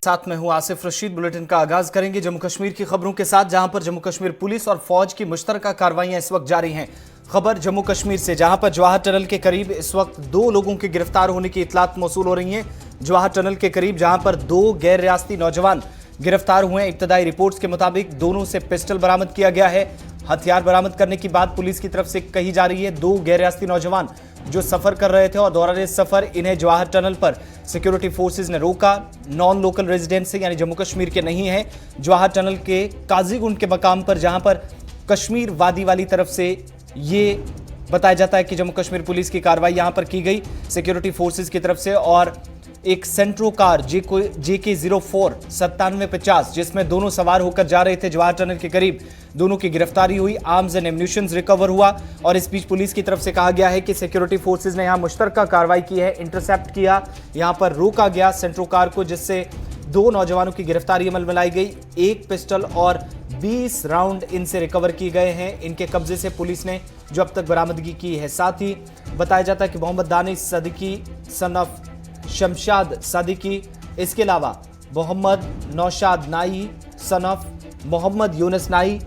साथ में हूं आसिफ रशीद। बुलेटिन का आगाज करेंगे जम्मू कश्मीर की खबरों के साथ, जहां पर जम्मू कश्मीर पुलिस और फौज की मुश्तरका कार्रवाइयां इस वक्त जारी हैं। खबर जम्मू कश्मीर से, जहां पर जवाहर टनल के करीब इस वक्त 2 लोगों के गिरफ्तार होने की इतलात मौसूल हो रही है। जवाहर टनल के करीब जहां पर 2 गैर रियासती नौजवान गिरफ्तार हुए हैं। इब्तदाई रिपोर्ट्स के मुताबिक दोनों से पिस्टल बरामद किया गया है। हथियार बरामद करने की बात पुलिस की तरफ से कही जा रही है। 2 गैर रियासती नौजवान जो सफर कर रहे थे और दौरान सफर इन्हें जवाहर टनल पर सिक्योरिटी फोर्सेज ने रोका। नॉन लोकल रेजिडेंट्स यानी जम्मू कश्मीर के नहीं है। जवाहर टनल के काजीगुंड के मकाम पर, जहां पर कश्मीर वादी वाली तरफ से ये बताया जाता है कि जम्मू कश्मीर पुलिस की कार्रवाई यहां पर की गई सिक्योरिटी फोर्सेज की तरफ से। और एक सेंट्रो कार JK 04 9750 जिसमें दोनों सवार होकर जा रहे थे जवाहर टनल के करीब, दोनों की गिरफ्तारी हुई। आर्म्स एंड एम्यूनिशन रिकवर हुआ और इस बीच पुलिस की तरफ से कहा गया है कि सिक्योरिटी फोर्सेज ने यहां मुश्तरका कार्रवाई की है, इंटरसेप्ट किया, यहां पर रोका गया सेंट्रो कार को, जिससे 2 नौजवानों की गिरफ्तारी अमल में लाई गई। 1 पिस्टल और 20 राउंड इनसे रिकवर किए गए हैं। इनके कब्जे से पुलिस ने जो अब तक बरामदगी की है। साथ ही बताया जाता है कि मोहम्मद दानिश सदीकी सन ऑफ शमशाद सदीकी, इसके अलावा मोहम्मद नौशाद नाई सन ऑफ मोहम्मद यूनुस नाई,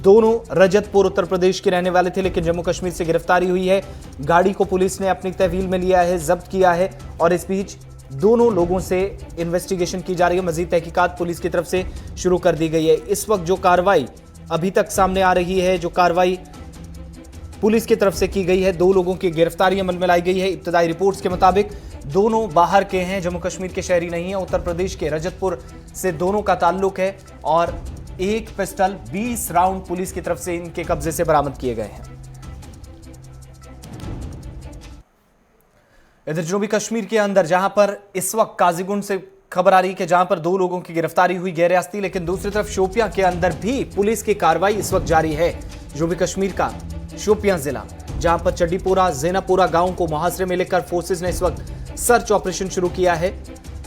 दोनों रजतपुर उत्तर प्रदेश के रहने वाले थे, लेकिन जम्मू कश्मीर से गिरफ्तारी हुई है। गाड़ी को पुलिस ने अपनी तहवील में लिया है, जब्त किया है और इस बीच दोनों लोगों से इन्वेस्टिगेशन की जा रही है। मजीद तहकीकात पुलिस की तरफ से शुरू कर दी गई है। इस वक्त जो कार्रवाई अभी तक सामने आ रही है, जो कार्रवाई पुलिस की तरफ से की गई है, 2 लोगों की गिरफ्तारी अमल में लाई गई है। इब्तदाई रिपोर्ट्स के मुताबिक दोनों बाहर के हैं, जम्मू कश्मीर के शहरी नहीं है, उत्तर प्रदेश के रजतपुर से दोनों का ताल्लुक है। और 1 पिस्टल 20 राउंड पुलिस की तरफ से इनके कब्जे से बरामद किए गए हैं। इधर जनूबी कश्मीर के अंदर, जहां पर इस वक्त काजीगुंड से खबर आ रही है कि जहां पर 2 लोगों की गिरफ्तारी हुई गैर रियासती, लेकिन दूसरी तरफ शोपियां के अंदर भी पुलिस की कार्रवाई इस वक्त जारी है। जनूबी कश्मीर का शोपियां जिला, जहां पर चड्डीपोरा ज़ैनापोरा गांव को मुहासरे में लेकर फोर्सेज ने इस वक्त सर्च ऑपरेशन शुरू किया है।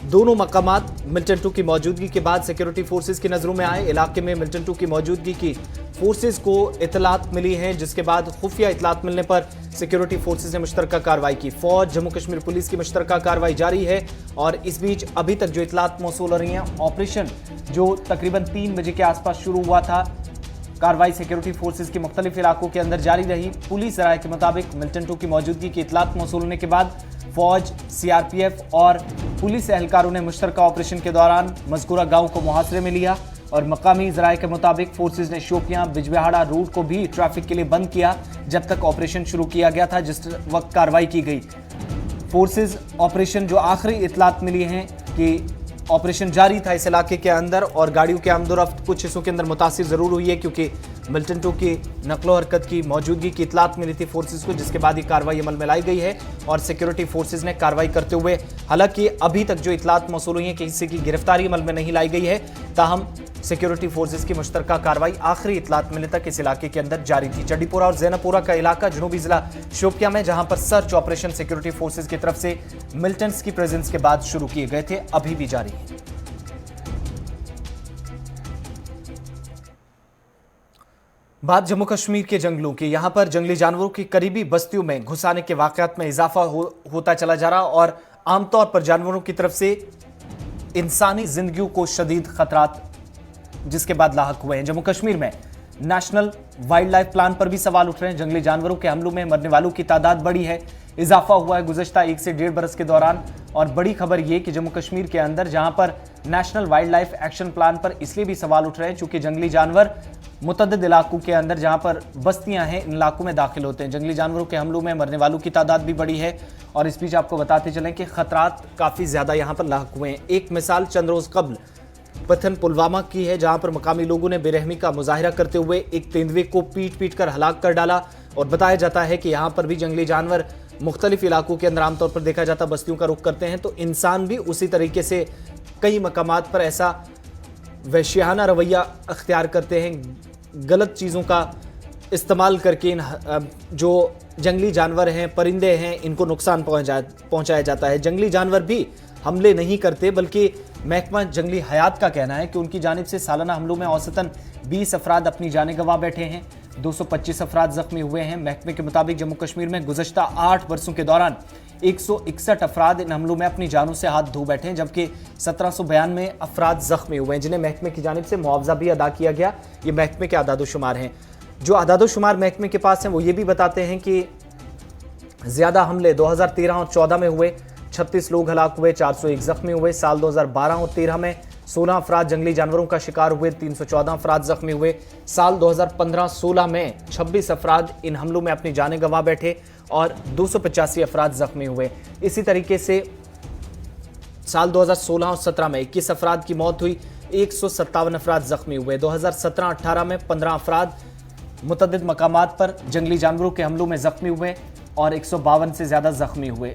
दोनों मकामात मिल्टन 2 की मौजूदगी के बाद सिक्योरिटी फोर्सेज की नजरों में आए। इलाके में मिल्टन 2 की मौजूदगी की फोर्सेज को इतलात मिली है, जिसके बाद खुफिया इतलात मिलने पर सिक्योरिटी फोर्सेज ने मुश्तरका कार्रवाई की। फौज, जम्मू कश्मीर पुलिस की मुश्तरका कार्रवाई जारी है। और इस बीच अभी तक जो इतलात मौसूल हो रही हैं, ऑपरेशन जो तकरीबन 3 बजे के आसपास शुरू हुआ था, कार्रवाई सिक्योरिटी फोर्सेज के मुख्तलिफ इलाकों के अंदर जारी रही। पुलिस राय के मुताबिक मिल्टन 2 की मौजूदगी की इतलात मौसूल होने के बाद फौज, CRPF और पुलिस एहलकारों ने मुश्तरका ऑपरेशन के दौरान मज़कूरा गांव को मुहासरे में लिया। और मकामी ज़राए के मुताबिक फोर्सेज ने शोपियां बिजबिहाड़ा रूट को भी ट्रैफिक के लिए बंद किया जब तक ऑपरेशन शुरू किया गया था, जिस वक्त कार्रवाई की गई। फोर्सेज ऑपरेशन जो आखिरी इतलात मिली हैं कि ऑपरेशन जारी था इस इलाके के अंदर, और गाड़ियों के आमदोरफ्त कुछ हिस्सों के अंदर मुतासिर ज़रूर हुई है, क्योंकि मिल्टन 2 की नकलो हरकत की मौजूदगी की इतलात मिली थी फोर्सेज को, जिसके बाद ही कार्रवाई अमल में लाई गई है। और सिक्योरिटी फोर्सेज ने कार्रवाई करते हुए, हालांकि अभी तक जो इतलात मौसूल हुई है कि किसी की गिरफ्तारी अमल में नहीं लाई गई है, ताहम सिक्योरिटी फोर्सेज की मुश्तरका कार्रवाई आखिरी इतलात मिलने तक इस इलाके के अंदर जारी थी। चड्डीपोरा और ज़ैनापोरा का इलाका जनूबी जिला शोपियां में, जहां पर सर्च ऑपरेशन सिक्योरिटी फोर्सेज की तरफ से मिलिटेंट्स की प्रेजेंस के बाद शुरू किए गए थे, अभी भी जारी है। बात जम्मू कश्मीर के जंगलों की, यहां पर जंगली जानवरों की करीबी बस्तियों में घुस आने के वाकयात में इजाफा होता चला जा रहा, और आमतौर पर जानवरों की तरफ से इंसानी जिंदगियों को शदीद खतरात जिसके बाद लाहक हुए हैं। जम्मू कश्मीर में नेशनल वाइल्ड लाइफ प्लान पर भी सवाल उठ रहे हैं। जंगली जानवरों के हमलों में मरने वालों की तादाद बढ़ी है, इजाफा हुआ है गुज़श्ता 1 से 1.5 बरस के दौरान। और बड़ी खबर यह कि जम्मू कश्मीर के अंदर, जहां पर national wild life action plan पर इसलिए भी सवाल उठ रहे हैं चूंकि जंगली जानवर मुतअद्दिद इलाकों के अंदर, जहां पर बस्तियां हैं, इन इलाकों में दाखिल होते हैं। जंगली जानवरों के हमलों में मरने वालों की तादाद भी बढ़ी है। और इस बीच आपको बताते चलें कि खतरात काफ़ी ज़्यादा यहां पर लाहक हुए हैं। एक मिसाल चंद रोज़ कबल पथन पुलवामा की है, जहां पर मकामी लोगों ने बेरहमी का मुजाहिरा करते हुए एक तेंदुए को पीट कर हलाक कर डाला। और बताया जाता है कि यहाँ पर भी जंगली जानवर मुख्तलिफ इलाकों के अंदर आमतौर पर देखा जाता बस्तियों का रुख करते हैं, तो इंसान भी उसी तरीके से कई मकामात पर ऐसा वहशियाना रवैया अख्तियार करते हैं, गलत चीज़ों का इस्तेमाल करके इन जो जंगली जानवर हैं, परिंदे हैं, इनको नुकसान पहुंचाया जाता है। जंगली जानवर भी हमले नहीं करते, बल्कि महकमा जंगली हयात का कहना है कि उनकी जानिब से सालाना हमलों में औसतन 20 अफराद अपनी जानें गंवा बैठे हैं, 225 अफराद जख्मी हुए हैं। महकमे के मुताबिक जम्मू कश्मीर में गुज़श्ता 8 बरसों के दौरान 161 अफराद इन हमलों में अपनी जानों से हाथ धो बैठे हैं, जबकि 1792 अफराद जख्मी हुए हैं, जिन्हें महकमे की जानिब से मुआवजा भी अदा किया गया। ये महकमे के आदादोशुमार हैं। जो आदादोशुमार महकमे के पास हैं वो ये भी बताते हैं कि ज़्यादा हमले 2013 और 14 में हुए, 36 लोग हलाक हुए, 401 जख्मी हुए। साल 2012 और 13 में 16 अफराद जंगली जानवरों का शिकार हुए, 314 अफराद जख्मी हुए। साल 2015-16 में 26 अफराद इन हमलों में अपनी जानें गंवा बैठे और 285 अफराद जख्मी हुए। इसी तरीके से साल 2016 और 17 में 21 अफराद की मौत हुई, 157 अफराद जख्मी हुए। 2017-18 में 15 अफराद मुतअद्दिद मकामात पर जंगली जानवरों के हमलों में जख्मी हुए और 152 से ज़्यादा जख्मी हुए।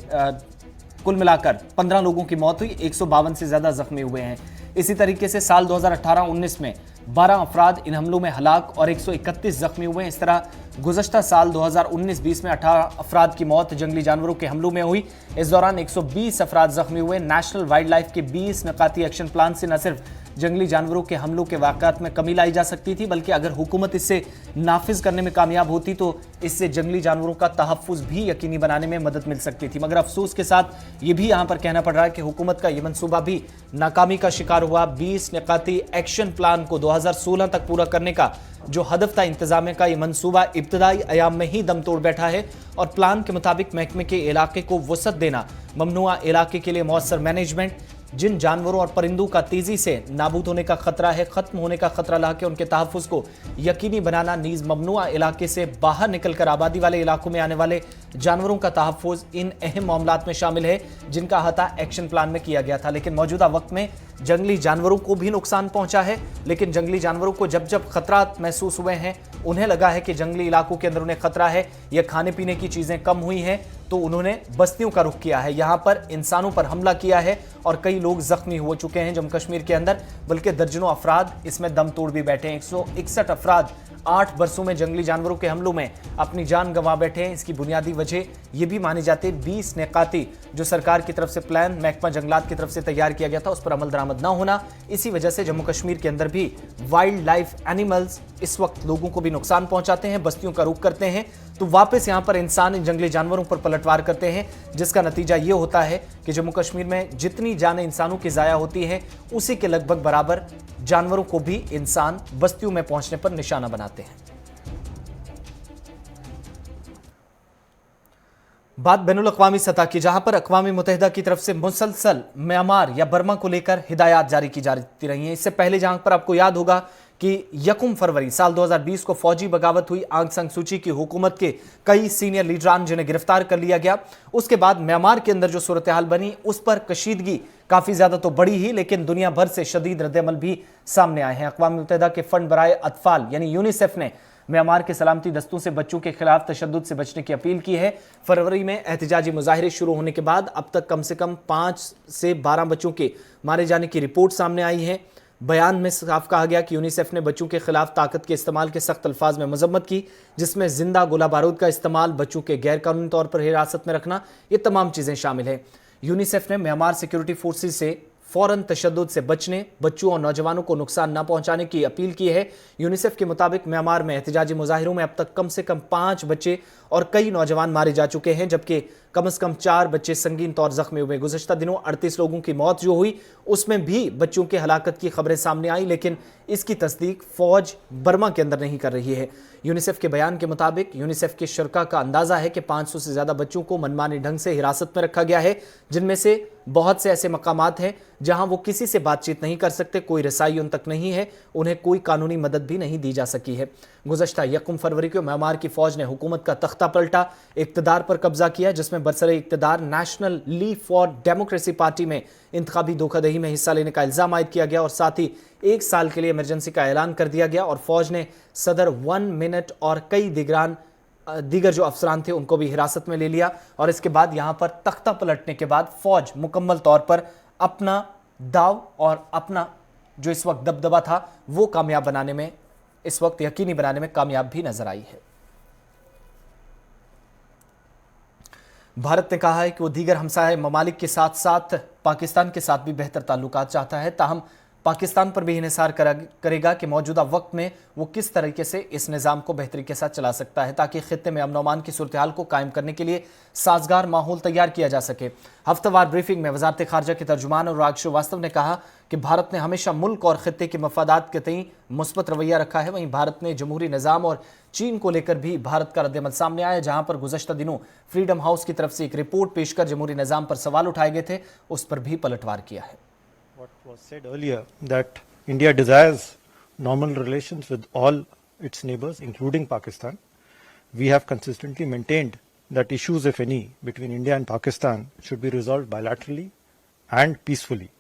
कुल मिलाकर 15 लोगों की मौत हुई, 152 से ज़्यादा जख्मी हुए हैं। इसी तरीके से साल 2018-19 में 12 अफराद इन हमलों में हलाक और 131 जख्मी हुए। इस तरह गुज़श्ता साल 2019-20 में 18 अफराद की मौत जंगली जानवरों के हमलों में हुई। इस दौरान 120 अफराद जख्मी हुए। नेशनल वाइल्ड लाइफ के 20 निकाती एक्शन प्लान से न सिर्फ जंगली जानवरों के हमलों के वाक़यात में कमी लाई जा सकती थी, बल्कि अगर हुकूमत इससे नाफिज करने में कामयाब होती तो इससे जंगली जानवरों का तहफ़्फ़ुज़ भी यकीनी बनाने में मदद मिल सकती थी। मगर अफसोस के साथ ये भी यहाँ पर कहना पड़ रहा है कि हुकूमत का ये मनसूबा भी नाकामी का शिकार हुआ। 20 निकाती एक्शन प्लान को 2016 तक पूरा करने का जो हदफ था, इंतजामिया का ये मनसूबा इब्तदाई अयाम में ही दम तोड़ बैठा है और प्लान के मुताबिक महकमे के इलाके को वसअत देना, ममनुआ इलाके के लिए मौसर मैनेजमेंट, जिन जानवरों और परिंदों का तेजी से नाबूद होने का खतरा है, खत्म होने का खतरा ला के उनके तहफ़्फ़ुज़ को यकीनी बनाना, नीज़ ममनुआ इलाके से बाहर निकलकर आबादी वाले इलाकों में आने वाले जानवरों का तहफ़्फ़ुज़ इन अहम मामलात में शामिल है जिनका अहाता एक्शन प्लान में किया गया था। लेकिन मौजूदा वक्त में जंगली जानवरों को भी नुकसान पहुंचा है, लेकिन जंगली जानवरों को जब जब खतरात महसूस हुए हैं, उन्हें लगा है कि जंगली इलाकों के अंदर उन्हें खतरा है या खाने पीने की चीज़ें कम हुई हैं, तो उन्होंने बस्तियों का रुख किया है, यहाँ पर इंसानों पर हमला किया है और कई लोग जख्मी हो चुके हैं जम्मू कश्मीर के अंदर, बल्कि दर्जनों अफराद इसमें दम तोड़ भी बैठे हैं। 161 अफराद 8 बरसों में जंगली जानवरों के हमलों में अपनी जान गंवा बैठे हैं। इसकी बुनियादी वजह यह भी मानी जाती है 20 निकाती जो सरकार की तरफ से प्लान महकमा जंगलात की तरफ से तैयार किया गया था, उस पर अमल दरामद न होना। इसी वजह से जम्मू कश्मीर के अंदर भी वाइल्ड लाइफ एनिमल्स इस वक्त लोगों को भी नुकसान पहुंचाते हैं, बस्तियों का रुख करते हैं, तो वापस यहाँ पर इंसान इन जंगली जानवरों पर पलटवार करते हैं, जिसका नतीजा ये होता है कि जम्मू कश्मीर में जितनी जानें इंसानों की ज़ाया होती हैं, उसी के लगभग बराबर जानवरों को भी इंसान बस्तियों में पहुंचने पर निशाना बनाते हैं। बात बैनुल अक़वामी सतह की, जहां पर अक़वामी मुत्तहिदा की तरफ से मुसलसल म्यांमार या बर्मा को लेकर हिदायत जारी की जाती रही हैं। इससे पहले जहां पर आपको याद होगा कि 1 फरवरी साल 2020 को फौजी बगावत हुई, आंग सान सू की हुकूमत के कई सीनियर लीडरान जिन्हें गिरफ्तार कर लिया गया। उसके बाद म्यांमार के अंदर जो सूरत हाल बनी, उस पर कशीदगी काफ़ी ज़्यादा तो बढ़ी ही, लेकिन दुनिया भर से शदीद रद्द-ए-अमल भी सामने आए हैं। अक़वाम मुत्तहिदा के फंड बराए अतफाल यानी यूनिसेफ ने म्यांमार के सलामती दस्तों से बच्चों के खिलाफ तशद्दुद से बचने की अपील की है। फरवरी में एहतजाजी मुजाहिरे शुरू होने के बाद अब तक कम से कम 5 से 12 बच्चों के मारे जाने की रिपोर्ट सामने आई है। बयान में साफ कहा गया कि यूनिसेफ ने बच्चों के खिलाफ ताकत के इस्तेमाल के सख्त अल्फाज में मजम्मत की, जिसमें जिंदा गोला बारूद का इस्तेमाल, बच्चों के गैर कानूनी तौर पर हिरासत में रखना, ये तमाम चीज़ें शामिल हैं। यूनिसेफ ने म्यांमार सिक्योरिटी फोर्सेज से फौरन तशद्दुद से बचने, बच्चों और नौजवानों को नुकसान न पहुंचाने की अपील की है। यूनिसेफ के मुताबिक म्यांमार में एहतजाजी मुजाहिरों में अब तक कम से कम 5 बच्चे और कई नौजवान मारे जा चुके हैं, जबकि कम से कम 4 बच्चे संगीन तौर जख्मी हुए। गुज़श्ता दिनों 38 लोगों की मौत जो हुई, उसमें भी बच्चों के हलाकत की खबरें सामने आई, लेकिन इसकी तस्दीक फौज बर्मा के अंदर नहीं कर रही है। यूनिसेफ के बयान के मुताबिक यूनिसेफ के शरका का अंदाजा है कि 500 से ज़्यादा बच्चों को मनमानी ढंग से हिरासत में रखा गया है, जिनमें से बहुत से ऐसे मकामात हैं जहां वो किसी से बातचीत नहीं कर सकते, कोई रसाई उन तक नहीं है, उन्हें कोई कानूनी मदद भी नहीं दी जा सकी है। गुज़श्ता 1 फरवरी को म्यांमार की फौज ने हुकूमत का तख्ता पलटा, इक़्तिदार पर कब्जा किया, जिसमें बरसरे इक़्तिदार national league for democracy party में इंतखाबी धोखाधड़ी में हिस्सा लेने का इल्ज़ाम आयद किया गया और साथ ही 1 साल के लिए इमरजेंसी का ऐलान कर दिया गया और फौज ने सदर 1 मिनट और कई दीगर जो अफसरान थे उनको भी हिरासत में ले लिया। और इसके बाद यहाँ पर तख्ता पलटने के बाद फौज मुकम्मल तौर पर अपना दाव और अपना जो इस वक्त दबदबा था वो कामयाब बनाने में, इस वक्त यकीनी बनाने में कामयाब भी नजर आई है। भारत ने कहा है कि वो दीगर हमसाया ममालिक के साथ साथ पाकिस्तान के साथ भी बेहतर ताल्लुकात चाहता है, ताहम पाकिस्तान पर भी इन्हिसार करेगा कि मौजूदा वक्त में वो किस तरीके से इस निज़ाम को बेहतरी के साथ चला सकता है, ताकि खित्ते में अमन अमान की सूरत हाल को कायम करने के लिए साजगार माहौल तैयार किया जा सके। हफ्तावार ब्रीफिंग में वजारत खारजा के तर्जुमान अनुराग श्रीवास्तव ने कहा कि भारत ने हमेशा मुल्क और खित्ते के मफादात के तई मुस्बत रवैया रखा है। वहीं भारत ने जमहूरी निज़ाम और चीन को लेकर भी भारत का रद्दमल सामने आया, जहां पर गुज़श्ता दिनों फ्रीडम हाउस की तरफ से एक रिपोर्ट पेश कर जमहूरी निज़ाम पर सवाल उठाए गए थे, उस पर भी पलटवार किया है। What was said earlier, that India desires normal relations with all its neighbors, including Pakistan. We have consistently maintained that issues, if any, between India and Pakistan should be resolved bilaterally and peacefully.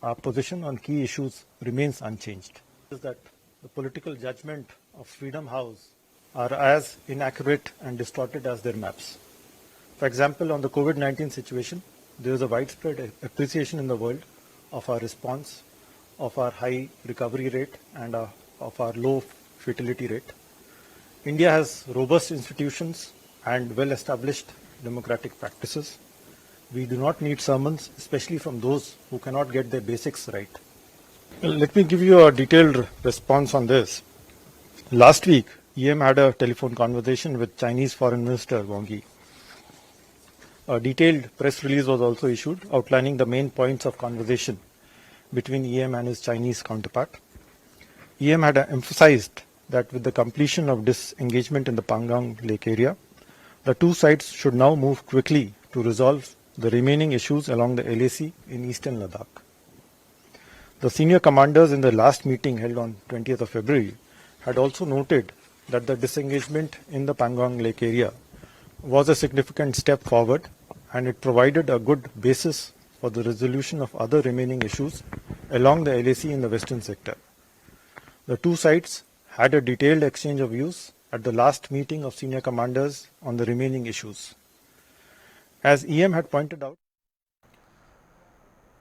Our position on key issues remains unchanged. Is that the political judgment of Freedom House are as inaccurate and distorted as their maps. For example, on the COVID-19 situation, there is a widespread appreciation in the world of our response, of our high recovery rate and of our low fatality rate. India has robust institutions and well-established democratic practices. We do not need sermons, especially from those who cannot get their basics right. Well, let me give you a detailed response on this. Last week, EM had a telephone conversation with Chinese Foreign Minister Wang Yi. A detailed press release was also issued outlining the main points of conversation between EM and his Chinese counterpart. EM had emphasized that with the completion of disengagement in the Pangong Lake area, the two sides should now move quickly to resolve the remaining issues along the LAC in eastern Ladakh. The senior commanders in the last meeting held on 20th of February had also noted that the disengagement in the Pangong Lake area was a significant step forward, and it provided a good basis for the resolution of other remaining issues along the LAC in the western sector. The two sides had a detailed exchange of views at the last meeting of senior commanders on the remaining issues. As EM had pointed out,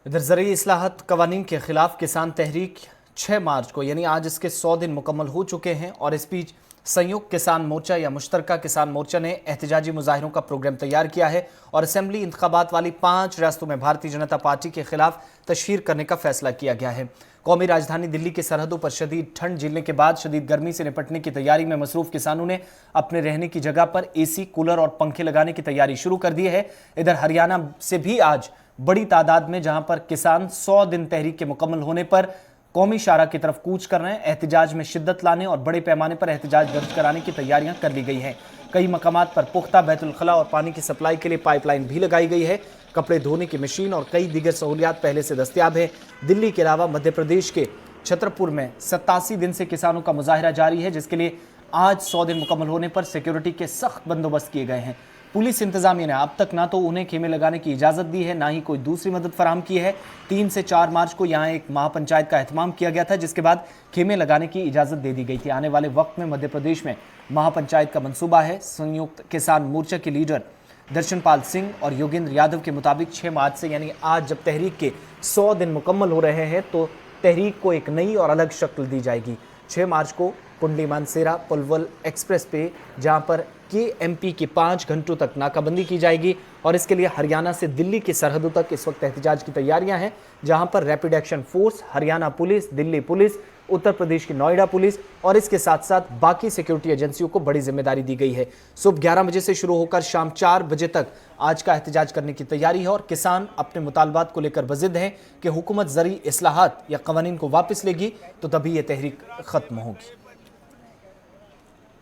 इधर ज़रूरी इस्लाहत कवानीन के खिलाफ किसान तहरीक 6 मार्च को यानी आज इसके 100 दिन मुकम्मल हो चुके हैं और इस बीच संयुक्त किसान मोर्चा या मुश्तरका किसान मोर्चा ने एहतजाजी मुजाहिरों का प्रोग्राम तैयार किया है और असेंबली इंतखाबात वाली 5 रियासतों में भारतीय जनता पार्टी के खिलाफ तशहीर करने का फैसला किया गया है। कौमी राजधानी दिल्ली की सरहदों पर शदीद ठंड झेलने के बाद शदीद गर्मी से निपटने की तैयारी में मसरूफ किसानों ने अपने रहने की जगह पर एसी, कूलर और पंखे लगाने की तैयारी शुरू कर दी है। इधर हरियाणा से भी आज बड़ी तादाद में जहां पर किसान 100 दिन तहरीक के मुकम्मल होने पर कौमी शारा की तरफ कूच कर रहे हैं। एहतजाज में शिद्दत लाने और बड़े पैमाने पर एहतजाज दर्ज कराने की तैयारियां कर ली गई हैं। कई मकामात पर पुख्ता बैतुल खला और पानी की सप्लाई के लिए पाइपलाइन भी लगाई गई है। कपड़े धोने की मशीन और कई दीगर सहूलियात पहले से दस्तयाब है। दिल्ली के अलावा मध्य प्रदेश के छतरपुर में 87 दिन से किसानों का मुजाहिरा जारी है, जिसके लिए आज 100 दिन मुकम्मल होने पर सिक्योरिटी के सख्त बंदोबस्त किए गए हैं। पुलिस इंतजामिया ने अब तक ना तो उन्हें खेमे लगाने की इजाज़त दी है, ना ही कोई दूसरी मदद फराहम की है। 3 से 4 मार्च को यहाँ एक महापंचायत का एहतमाम किया गया था, जिसके बाद खेमे लगाने की इजाज़त दे दी गई थी। आने वाले वक्त में मध्य प्रदेश में महापंचायत का मंसूबा है। संयुक्त किसान मोर्चा के लीडर दर्शनपाल सिंह और योगेंद्र यादव के मुताबिक 6 मार्च से यानी आज जब तहरीक के 100 दिन मुकम्मल हो रहे हैं तो तहरीक को एक नई और अलग शक्ल दी जाएगी। 6 मार्च को कुंडली मानसेरा पलवल एक्सप्रेस पे जहां पर KMP की 5 घंटों तक नाकाबंदी की जाएगी और इसके लिए हरियाणा से दिल्ली की सरहदों तक इस वक्त एहतजाज की तैयारियां हैं, जहां पर rapid action force, Haryana police, Delhi police, Uttar Pradesh की नोएडा पुलिस और इसके साथ साथ बाकी सिक्योरिटी एजेंसियों को बड़ी जिम्मेदारी दी गई है। सुबह 11 बजे से शुरू होकर शाम 4 बजे तक आज का एहतजाज करने की तैयारी है और किसान अपने मुतालबात को लेकर बजिद हैं कि हुकूमत ज़रूरी इस्लाहात या कवानीन को वापस लेगी तो तभी ये तहरीक ख़त्म होगी।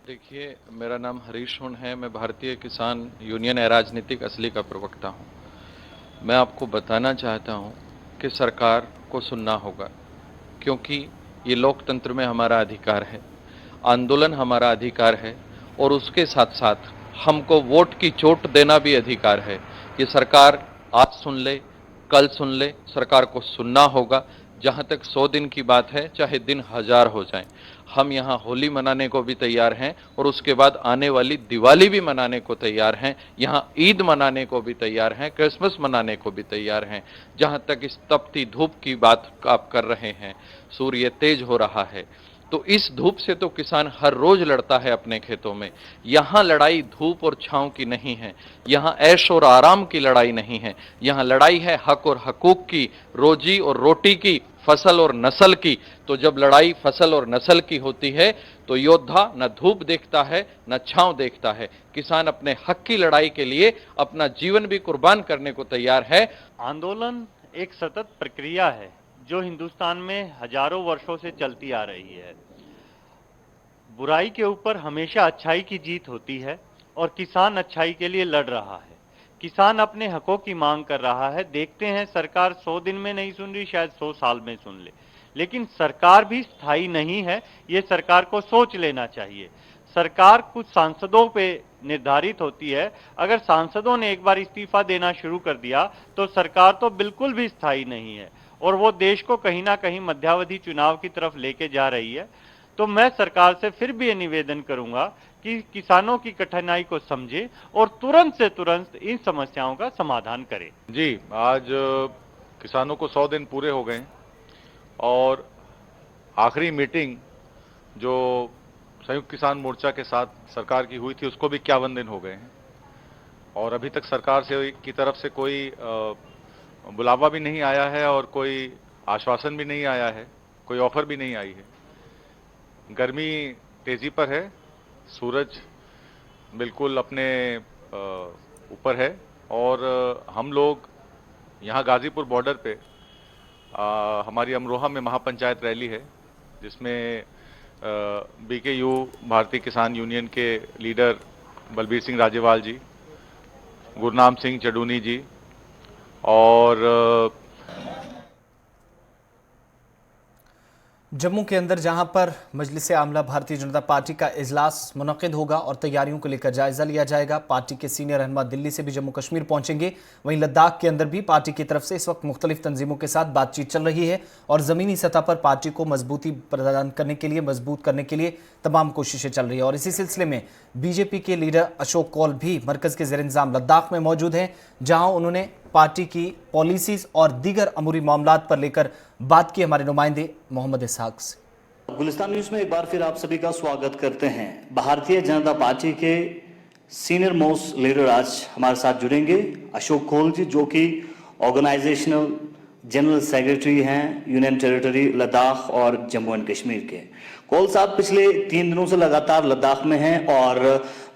देखिए, मेरा नाम हरीश हुन है। मैं भारतीय किसान यूनियन अराजनीतिक असली का प्रवक्ता हूँ। मैं आपको बताना चाहता हूँ कि सरकार को सुनना होगा, क्योंकि ये लोकतंत्र में हमारा अधिकार है, आंदोलन हमारा अधिकार है और उसके साथ साथ हमको वोट की चोट देना भी अधिकार है। ये सरकार आज सुन ले, कल सुन ले, सरकार को सुनना होगा। जहाँ तक 100 दिन की बात है, चाहे दिन 1000 हो जाएं, हम यहाँ होली मनाने को भी तैयार हैं और उसके बाद आने वाली दिवाली भी मनाने को तैयार हैं। यहाँ ईद मनाने को भी तैयार हैं, क्रिसमस मनाने को भी तैयार हैं। जहाँ तक इस तपती धूप की बात आप कर रहे हैं, सूर्य तेज हो रहा है, तो इस धूप से तो किसान हर रोज लड़ता है अपने खेतों में। यहाँ लड़ाई धूप और छांव की नहीं है, यहाँ ऐश और आराम की लड़ाई नहीं है, यहाँ लड़ाई है हक और हकूक की, रोजी और रोटी की, फसल और नस्ल की, तो जब लड़ाई फसल और नस्ल की होती है तो योद्धा न धूप देखता है न छांव देखता है। किसान अपने हक की लड़ाई के लिए अपना जीवन भी कुर्बान करने को तैयार है। आंदोलन एक सतत प्रक्रिया है जो हिंदुस्तान में हजारों वर्षों से चलती आ रही है। बुराई के ऊपर हमेशा अच्छाई की जीत होती है और किसान अच्छाई के लिए लड़ रहा है। किसान अपने हकों की मांग कर रहा है। देखते हैं सरकार 100 दिन में नहीं सुन रही, शायद 100 साल में सुन ले, लेकिन सरकार भी स्थायी नहीं है, ये सरकार को सोच लेना चाहिए। सरकार कुछ सांसदों पे निर्धारित होती है। अगर सांसदों ने एक बार इस्तीफा देना शुरू कर दिया तो सरकार तो बिल्कुल भी स्थायी नहीं है और वो देश को कहीं ना कहीं मध्यावधि चुनाव की तरफ लेके जा रही है। तो मैं सरकार से फिर भी ये निवेदन करूंगा कि किसानों की कठिनाई को समझे और तुरंत से तुरंत इन समस्याओं का समाधान करे। जी, आज किसानों को 100 दिन पूरे हो गए और आखिरी मीटिंग जो संयुक्त किसान मोर्चा के साथ सरकार की हुई थी उसको भी 51 दिन हो गए हैं और अभी तक सरकार से की तरफ से कोई बुलावा भी नहीं आया है और कोई आश्वासन भी नहीं आया है, कोई ऑफर भी नहीं आई है। गर्मी तेजी पर है, सूरज बिल्कुल अपने ऊपर है और हम लोग यहाँ गाजीपुर बॉर्डर पे हमारी अमरोहा में महापंचायत रैली है जिसमें BKU भारतीय किसान यूनियन के लीडर बलबीर सिंह राजेवाल जी, गुरनाम सिंह चडूनी जी और जम्मू के अंदर जहां पर मजलिस आमला भारतीय जनता पार्टी का इजलास मुनक्किद होगा और तैयारियों को लेकर जायजा लिया जाएगा। पार्टी के सीनियर रहनुमा दिल्ली से भी जम्मू कश्मीर पहुंचेंगे। वहीं लद्दाख के अंदर भी पार्टी की तरफ से इस वक्त मुख्तलिफ तंजीमों के साथ बातचीत चल रही है और जमीनी सतह पर पार्टी को मजबूती प्रदान करने के लिए, मजबूत करने के लिए तमाम कोशिशें चल रही है। और इसी सिलसिले में बीजेपी के लीडर अशोक कौल भी मरकज के ज़ेर इंतजाम लद्दाख में मौजूद हैं, जहां उन्होंने पार्टी की पॉलिसीज और दीगर अमूरी मामलात पर लेकर बात की। हमारे नुमाइंदे मोहम्मद इसहाक से। गुलिस्तान न्यूज में एक बार फिर आप सभी का स्वागत करते हैं। भारतीय जनता पार्टी के सीनियर मोस्ट लीडर आज हमारे साथ जुड़ेंगे, अशोक कौल जी, जो कि ऑर्गेनाइजेशनल जनरल सेक्रेटरी हैं यूनियन टेरिटरी लद्दाख और जम्मू एंड कश्मीर के। कौल साहब पिछले 3 दिनों से लगातार लद्दाख में हैं और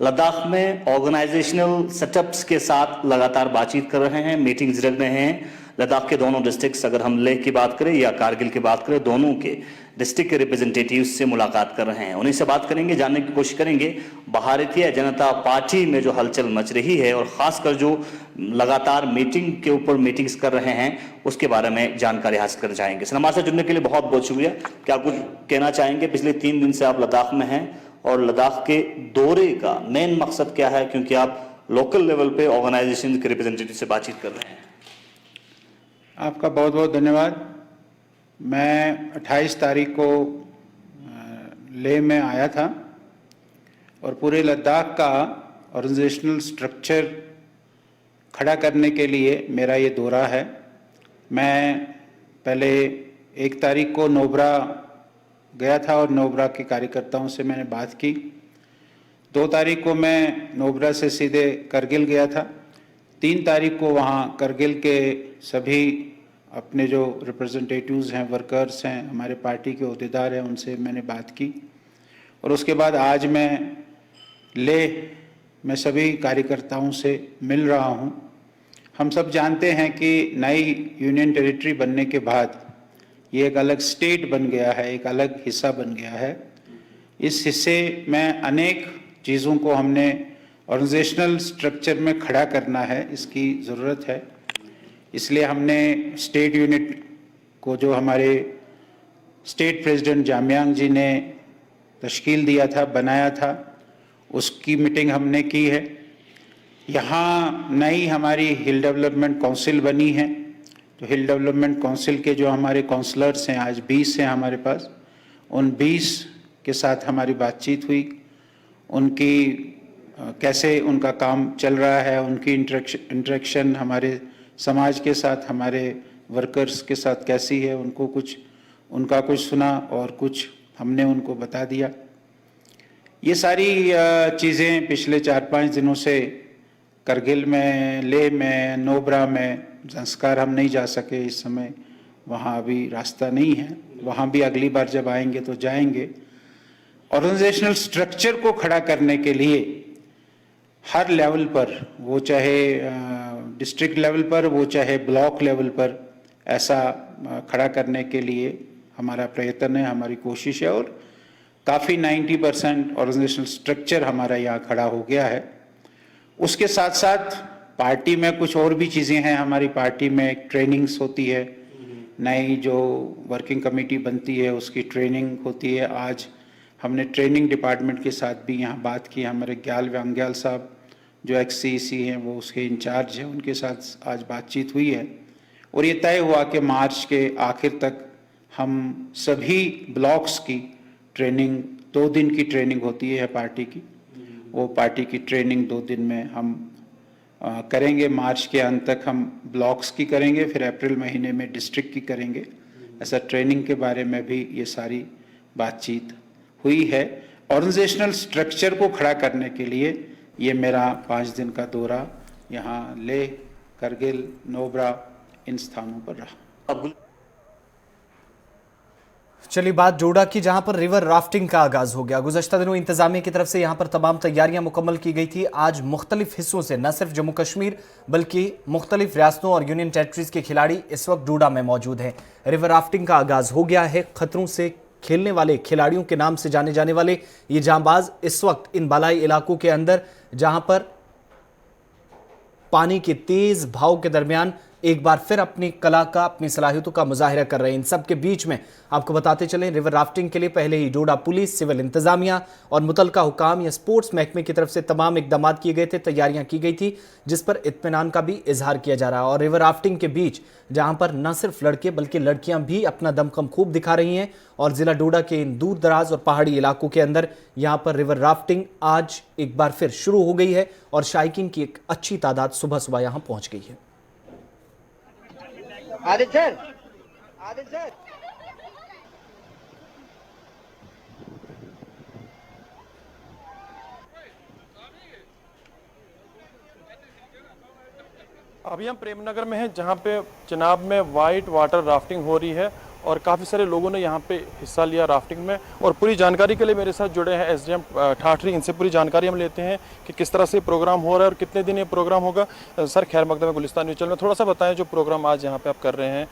लद्दाख में ऑर्गेनाइजेशनल सेटअप्स के साथ लगातार बातचीत कर रहे हैं, मीटिंग्स रख रहे हैं। लद्दाख के दोनों डिस्ट्रिक्ट्स, अगर हम लेह की बात करें या कारगिल की बात करें, दोनों के डिस्ट्रिक्ट के रिप्रेजेंटेटिव्स से मुलाकात कर रहे हैं। उन्हीं से बात करेंगे, जानने की कोशिश करेंगे भारतीय जनता पार्टी में जो हलचल मच रही है और खासकर जो लगातार मीटिंग के ऊपर मीटिंग्स कर रहे हैं उसके बारे में जानकारी हासिल कर जाएंगे। सर, हमारे साथ जुड़ने के लिए बहुत बहुत शुक्रिया। क्या कुछ कहना चाहेंगे? पिछले 3 दिन से आप लद्दाख में हैं और लद्दाख के दौरे का मेन मकसद क्या है, क्योंकि आप लोकल लेवल पे ऑर्गेनाइजेशन के रिप्रेजेंटेटिव से बातचीत कर रहे हैं? आपका बहुत बहुत धन्यवाद। मैं 28 तारीख को लेह में आया था और पूरे लद्दाख का ऑर्गेनाइजेशनल स्ट्रक्चर खड़ा करने के लिए मेरा ये दौरा है। मैं पहले 1 तारीख को नोबरा गया था और नोबरा के कार्यकर्ताओं से मैंने बात की। 2 तारीख को मैं नोबरा से सीधे करगिल गया था। 3 तारीख को वहाँ करगिल के सभी अपने जो रिप्रेजेंटेटिव्स हैं, वर्कर्स हैं, हमारे पार्टी के अहदेदार हैं, उनसे मैंने बात की और उसके बाद आज मैं लेह में सभी कार्यकर्ताओं से मिल रहा हूं। हम सब जानते हैं कि नई यूनियन टेरिटरी बनने के बाद ये एक अलग स्टेट बन गया है, एक अलग हिस्सा बन गया है। इस हिस्से में अनेक चीज़ों को हमने ऑर्गेनाइजेशनल स्ट्रक्चर में खड़ा करना है, इसकी ज़रूरत है। इसलिए हमने स्टेट यूनिट को, जो हमारे स्टेट प्रेसिडेंट जामयांग जी ने तश्कील दिया था, बनाया था, उसकी मीटिंग हमने की है। यहाँ नई हमारी हिल डेवलपमेंट काउंसिल बनी है, तो हिल डेवलपमेंट काउंसिल के जो हमारे काउंसलर्स हैं, आज 20 हैं हमारे पास, उन 20 के साथ हमारी बातचीत हुई। उनकी कैसे उनका काम चल रहा है, उनकी इंटरेक्शन हमारे समाज के साथ, हमारे वर्कर्स के साथ कैसी है, उनका कुछ सुना और कुछ हमने उनको बता दिया। ये सारी चीज़ें पिछले 4-5 दिनों से करगिल में, लेह में, नोबरा में, ज़ंस्कार हम नहीं जा सके इस समय, वहाँ अभी रास्ता नहीं है, वहाँ भी अगली बार जब आएंगे तो जाएंगे। ऑर्गेनाइजेशनल स्ट्रक्चर को खड़ा करने के लिए हर लेवल पर, वो चाहे डिस्ट्रिक्ट लेवल पर, वो चाहे ब्लॉक लेवल पर, ऐसा खड़ा करने के लिए हमारा प्रयत्न है, हमारी कोशिश है। और काफ़ी 90% ऑर्गेनाइजेशनल स्ट्रक्चर हमारा यहाँ खड़ा हो गया है। उसके साथ साथ पार्टी में कुछ और भी चीज़ें हैं। हमारी पार्टी में ट्रेनिंग्स होती है, नई जो वर्किंग कमेटी बनती है उसकी ट्रेनिंग होती है। आज हमने ट्रेनिंग डिपार्टमेंट के साथ भी यहाँ बात की। हमारे ग्याल व्यांग्याल साहब जो XCC हैं वो उसके इंचार्ज हैं, उनके साथ आज बातचीत हुई है और ये तय हुआ कि मार्च के आखिर तक हम सभी ब्लॉक्स की ट्रेनिंग, 2 दिन की ट्रेनिंग होती है पार्टी की, वो पार्टी की ट्रेनिंग 2 दिन में हम करेंगे। मार्च के अंत तक हम ब्लॉक्स की करेंगे, फिर अप्रैल महीने में डिस्ट्रिक्ट की करेंगे। ऐसा ट्रेनिंग के बारे में भी ये सारी बातचीत हुई है। ऑर्गेनाइजेशनल स्ट्रक्चर को खड़ा करने के लिए ये मेरा 5 दिन का दौरा यहाँ लेह, करगिल, नोबरा, इन स्थानों पर रहा। चलिए बात डोडा की, जहां पर रिवर राफ्टिंग का आगाज हो गया। गुज़श्ता दिनों इंतजामिया की तरफ से यहां पर तमाम तैयारियां मुकम्मल की गई थी। आज मुख्तलिफ हिस्सों से न सिर्फ जम्मू कश्मीर बल्कि मुख्तलिफ रियासतों और यूनियन टेरिटरीज के खिलाड़ी इस वक्त डोडा में मौजूद हैं। रिवर राफ्टिंग का आगाज हो गया है। खतरों से खेलने वाले खिलाड़ियों के नाम से जाने जाने वाले ये जांबाज इस वक्त इन बालाई इलाकों के अंदर, जहां पर पानी के तेज भाव के दरमियान एक बार फिर अपनी कला का, अपनी सलाहियतों का मुजाहिरा कर रहे हैं। इन सब के बीच में आपको बताते चलें, रिवर राफ्टिंग के लिए पहले ही डोडा पुलिस, सिविल इंतजामिया और मुतलका हुकाम या स्पोर्ट्स महकमे की तरफ से तमाम इकदाम किए गए थे, तैयारियां की गई थी, जिस पर इत्मीनान का भी इजहार किया जा रहा है। और रिवर राफ्टिंग के बीच जहां पर न सिर्फ लड़के बल्कि लड़कियां भी अपना दमखम खूब दिखा रही हैं और जिला डोडा के इन दूर दराज और पहाड़ी इलाकों के अंदर यहां पर रिवर राफ्टिंग आज एक बार फिर शुरू हो गई है और शायकीन की एक अच्छी तादाद सुबह सुबह यहां पहुंच गई है। आदित्य सर, आदित्य सर, अभी हम प्रेमनगर में हैं, जहां पे चिनाब में वाइट वाटर राफ्टिंग हो रही है और काफ़ी सारे लोगों ने यहाँ पे हिस्सा लिया राफ्टिंग में। और पूरी जानकारी के लिए मेरे साथ जुड़े हैं SDM ठाठरी। इनसे पूरी जानकारी हम लेते हैं कि किस तरह से प्रोग्राम हो रहा है और कितने दिन ये प्रोग्राम होगा। सर खैर मकदम है गुलिस्तान न्यूज़ चैनल में, थोड़ा सा बताएं जो प्रोग्राम आज यहाँ पे आप कर रहे हैं,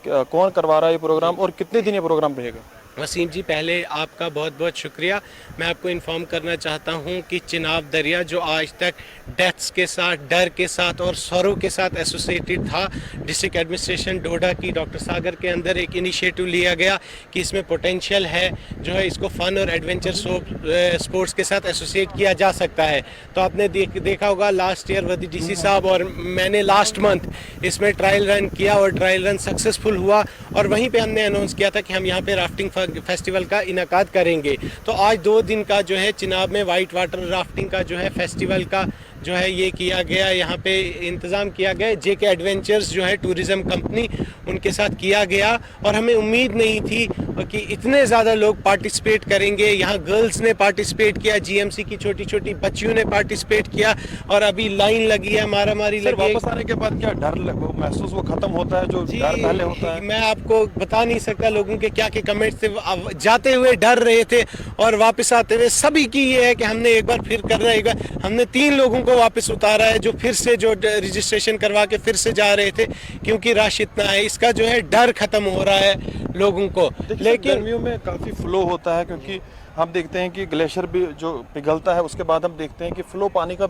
कौन करवा रहा है ये प्रोग्राम और कितने दिन ये प्रोग्राम रहेगा। वसीम जी, पहले आपका बहुत बहुत शुक्रिया। मैं आपको इन्फॉर्म करना चाहता हूं कि चिनाब दरिया जो आज तक डेथ्स के साथ, डर के साथ और सौरों के साथ एसोसिएटेड था, डिस्ट्रिक्ट एडमिनिस्ट्रेशन डोडा की डॉक्टर सागर के अंदर एक इनिशिएटिव लिया गया कि इसमें पोटेंशियल है, जो है इसको फन और एडवेंचर स्पोर्ट्स के साथ एसोसिएट किया जा सकता है। तो आपने देखा होगा लास्ट ईयर वदी DC साहब और मैंने लास्ट मंथ इसमें ट्रायल रन किया और ट्रायल रन सक्सेसफुल हुआ और वहीं पर हमने अनाउंस किया था कि हम यहाँ पर राफ्टिंग फेस्टिवल का इनकाद करेंगे। तो आज 2 दिन का जो है चिनाब में वाइट वाटर राफ्टिंग का जो है फेस्टिवल का जो है ये किया गया, यहाँ पे इंतज़ाम किया गया। JK एडवेंचर्स जो है टूरिज़्म कंपनी, उनके साथ किया गया और हमें उम्मीद नहीं थी कि इतने ज़्यादा लोग पार्टिसिपेट करेंगे। यहाँ गर्ल्स ने पार्टिसिपेट किया, GMC की छोटी छोटी बच्चियों ने पार्टिसिपेट किया और अभी लाइन लगी है, मारामारी लगी है। वापस आने के बाद क्या डर महसूस वो खत्म होता है जो डर पहले होता है? मैं आपको बता नहीं सकता लोगों के क्या कमेंट्स थे। जाते हुए डर रहे थे और वापस आते हुए सभी की ये है कि हमने एक बार फिर कर रहा है। हमने 3 लोगों को वापस उतारा है जो फिर से जो रजिस्ट्रेशन करवा के फिर से जा रहे थे, क्योंकि रश इतना है। इसका जो है डर खत्म हो रहा है लोगों को। लेकिन गर्मियों में काफ़ी फ्लो होता है, क्योंकि हम देखते हैं कि ग्लेशियर भी जो पिघलता है उसके बाद हम देखते हैं कि फ्लो पानी का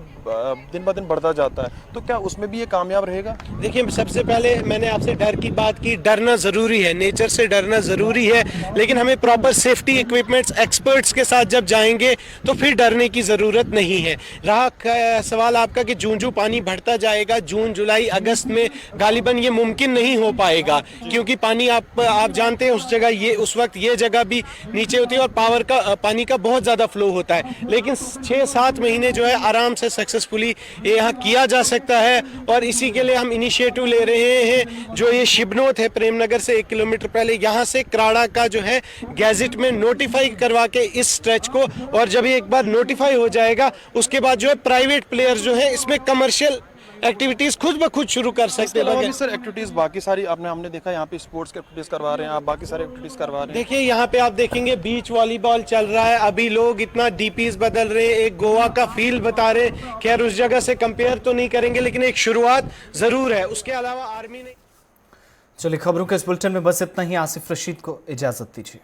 दिन ब दिन बढ़ता जाता है। तो क्या उसमें भी ये कामयाब रहेगा? देखिए, सबसे पहले मैंने आपसे डर की बात की। डरना ज़रूरी है, नेचर से डरना ज़रूरी है, लेकिन हमें प्रॉपर सेफ्टी इक्विपमेंट्स एक्सपर्ट्स के साथ जब जाएंगे तो फिर डरने की ज़रूरत नहीं है। रहा सवाल आपका कि जूं पानी बढ़ता जाएगा, जून जुलाई अगस्त में गालिबन ये मुमकिन नहीं हो पाएगा, क्योंकि पानी आप जानते हैं उस जगह ये उस वक्त ये जगह भी नीचे होती है और पानी का बहुत ज़्यादा फ्लो होता है। लेकिन 6-7 महीने जो है आराम से सक्सेसफुली ये यहाँ किया जा सकता है और इसी के लिए हम इनिशिएटिव ले रहे हैं। जो ये शिबनोत है प्रेमनगर से 1 किलोमीटर पहले, यहाँ से क्राड़ा का जो है गैजेट में नोटिफाई करवा के इस स्ट्रेच को, और जब ये एक बार नोटिफाई हो जाएगा उसके बाद जो है प्राइवेट प्लेयर्स जो है इसमें कमर्शियल एक्टिविटीज खुद ब खुद शुरू कर सकते इसके अलावा हैं। भी सर एक्टिविटीज बाकी सारी हमने देखा यहाँ पे स्पोर्ट्स की एक्टिविटीज करवा रहे हैं आप, बाकी सारी एक्टिविटीज करवा रहे हैं। देखिए यहाँ पे आप देखेंगे बीच वॉलीबॉल चल रहा है, अभी लोग इतना डीपीज बदल रहे हैं, एक गोवा का फील बता रहे, खैर उस जगह से कंपेयर तो नहीं करेंगे लेकिन एक शुरुआत जरूर है। उसके अलावा आर्मी ने चलिए खबरों के इस बुलेटिन में बस इतना ही। आसिफ रशीद को इजाजत दीजिए।